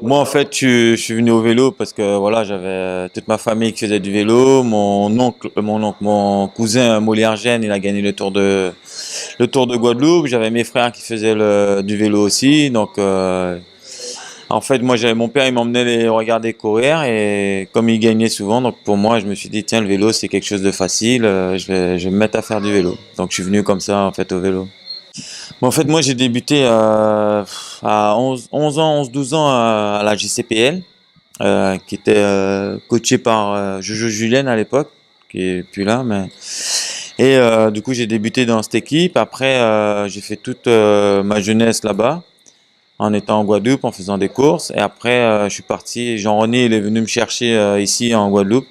Moi, en fait, je suis venu au vélo parce que voilà, j'avais toute ma famille qui faisait du vélo. Mon cousin Molière-Gène, il a gagné le Tour de Guadeloupe. J'avais mes frères qui faisaient du vélo aussi. Donc, en fait, moi, j'avais mon père, il m'emmenait les regarder courir et comme il gagnait souvent, donc pour moi, je me suis dit, tiens, le vélo, c'est quelque chose de facile. Je vais me mettre à faire du vélo. Donc, je suis venu comme ça, en fait, au vélo. Bon, en fait, moi, j'ai débuté à 11 ans, 12 ans à la JCPL, qui était coaché par Jojo Julien à l'époque, qui est plus là, mais et du coup, j'ai débuté dans cette équipe. Après, j'ai fait toute ma jeunesse là-bas, en étant en Guadeloupe, en faisant des courses. Et après, je suis parti. Jean-René, il est venu me chercher ici en Guadeloupe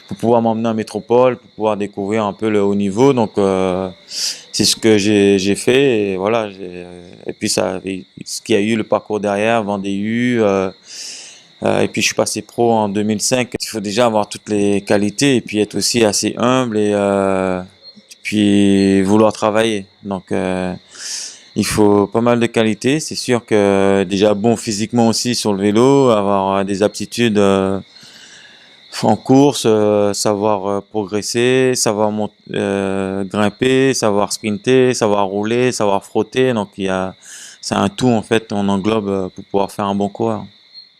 pour pouvoir m'emmener en métropole, pour pouvoir découvrir un peu le haut niveau. Donc, c'est ce que j'ai fait. Et voilà. Et puis, ce qui a eu le parcours derrière, Vendée U. Et puis, je suis passé pro en 2005. Il faut déjà avoir toutes les qualités et puis être aussi assez humble et puis vouloir travailler. Donc, il faut pas mal de qualités. C'est sûr que déjà bon physiquement aussi sur le vélo, avoir des aptitudes en course, savoir progresser, savoir grimper, savoir sprinter, savoir rouler, savoir frotter. Donc c'est un tout en fait, on englobe pour pouvoir faire un bon coureur.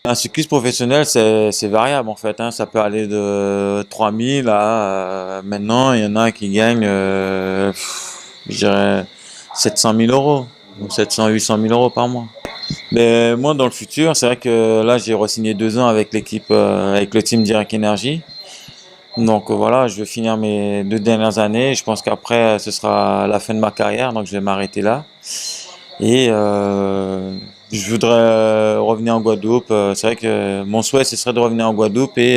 Un cycliste professionnel, c'est variable en fait, hein. Ça peut aller de 3000 à maintenant, il y en a qui gagnent, je dirais 700 000 euros, ou 700, 800 000 euros par mois. Mais moi, dans le futur, c'est vrai que là, j'ai re-signé 2 ans avec l'équipe, avec le team Direct Energy. Donc voilà, je vais finir mes 2 dernières années. Je pense qu'après, ce sera la fin de ma carrière, donc je vais m'arrêter là. Et je voudrais revenir en Guadeloupe. C'est vrai que mon souhait, ce serait de revenir en Guadeloupe et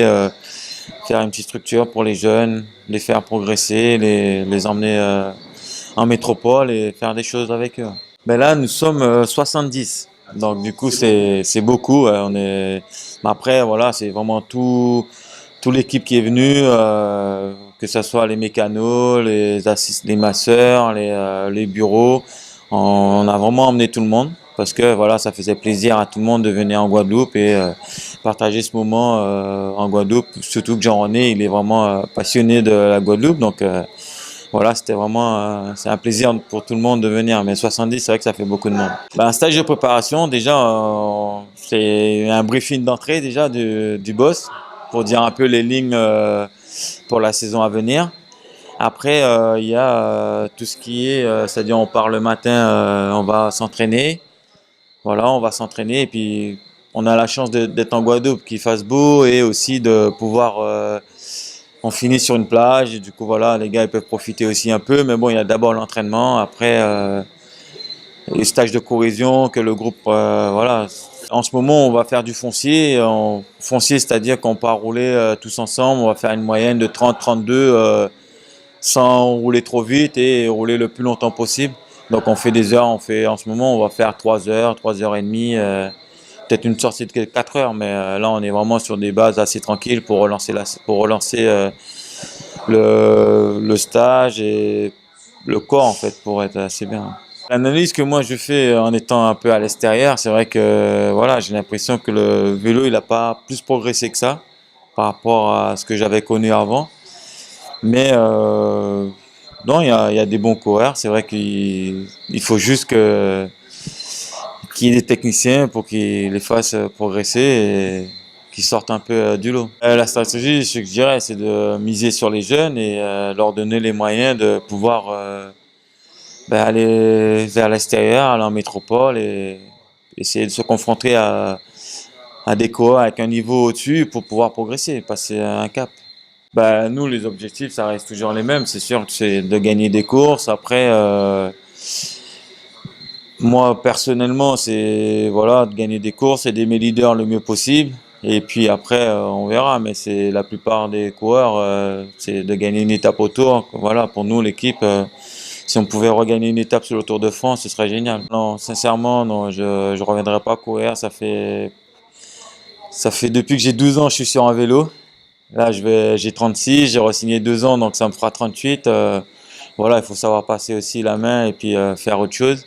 faire une petite structure pour les jeunes, les faire progresser, les emmener en métropole et faire des choses avec eux. Ben là, nous sommes 70. Donc du coup, c'est beaucoup. Mais après, voilà, c'est vraiment toute l'équipe qui est venue, que ce soit les mécanos, les masseurs, les bureaux. On a vraiment emmené tout le monde parce que voilà, ça faisait plaisir à tout le monde de venir en Guadeloupe et partager ce moment en Guadeloupe. Surtout que Jean-René, il est vraiment passionné de la Guadeloupe, donc voilà, c'était vraiment c'est un plaisir pour tout le monde de venir. Mais 70, c'est vrai que ça fait beaucoup de monde. Ben, un stage de préparation, déjà, c'est un briefing d'entrée déjà du boss pour dire un peu les lignes pour la saison à venir. Après, il y a tout ce qui est, c'est-à-dire on part le matin, on va s'entraîner. Voilà, on va s'entraîner et puis on a la chance d'être en Guadeloupe, qu'il fasse beau et aussi de pouvoir, on finit sur une plage et du coup voilà, les gars ils peuvent profiter aussi un peu. Mais bon, il y a d'abord l'entraînement, après les stages de cohésion que le groupe, voilà. En ce moment, on va faire du foncier. Foncier, c'est-à-dire qu'on part rouler tous ensemble. On va faire une moyenne de 30-32 sans rouler trop vite et rouler le plus longtemps possible. Donc on fait des heures, en ce moment on va faire 3 heures, 3 heures et demie, peut-être une sortie de 4 heures, mais là on est vraiment sur des bases assez tranquilles pour relancer le stage et le corps en fait pour être assez bien. L'analyse que moi je fais en étant un peu à l'extérieur, c'est vrai que voilà, j'ai l'impression que le vélo il n'a pas plus progressé que ça par rapport à ce que j'avais connu avant. Mais non, il y a des bons coureurs. C'est vrai qu'il faut juste qu'il y ait des techniciens pour qu'ils les fassent progresser et qu'ils sortent un peu du lot. La stratégie, ce que je dirais, c'est de miser sur les jeunes et leur donner les moyens de pouvoir ben, aller vers l'extérieur, aller en métropole et essayer de se confronter à des coureurs avec un niveau au-dessus pour pouvoir progresser, passer un cap. Bah, nous, les objectifs, ça reste toujours les mêmes. C'est sûr que c'est de gagner des courses. Après, moi, personnellement, c'est voilà, de gagner des courses et d'aimer leader le mieux possible. Et puis après, on verra. Mais c'est la plupart des coureurs, c'est de gagner une étape au tour. Voilà, pour nous, l'équipe, si on pouvait regagner une étape sur le Tour de France, ce serait génial. Non, sincèrement, non, je reviendrai pas courir. Ça fait depuis que j'ai 12 ans, je suis sur un vélo. Là, j'ai 36, j'ai re-signé 2 ans, donc ça me fera 38. Voilà, il faut savoir passer aussi la main et puis faire autre chose.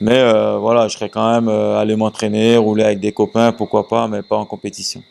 Mais voilà, je serais quand même allé m'entraîner, rouler avec des copains, pourquoi pas, mais pas en compétition.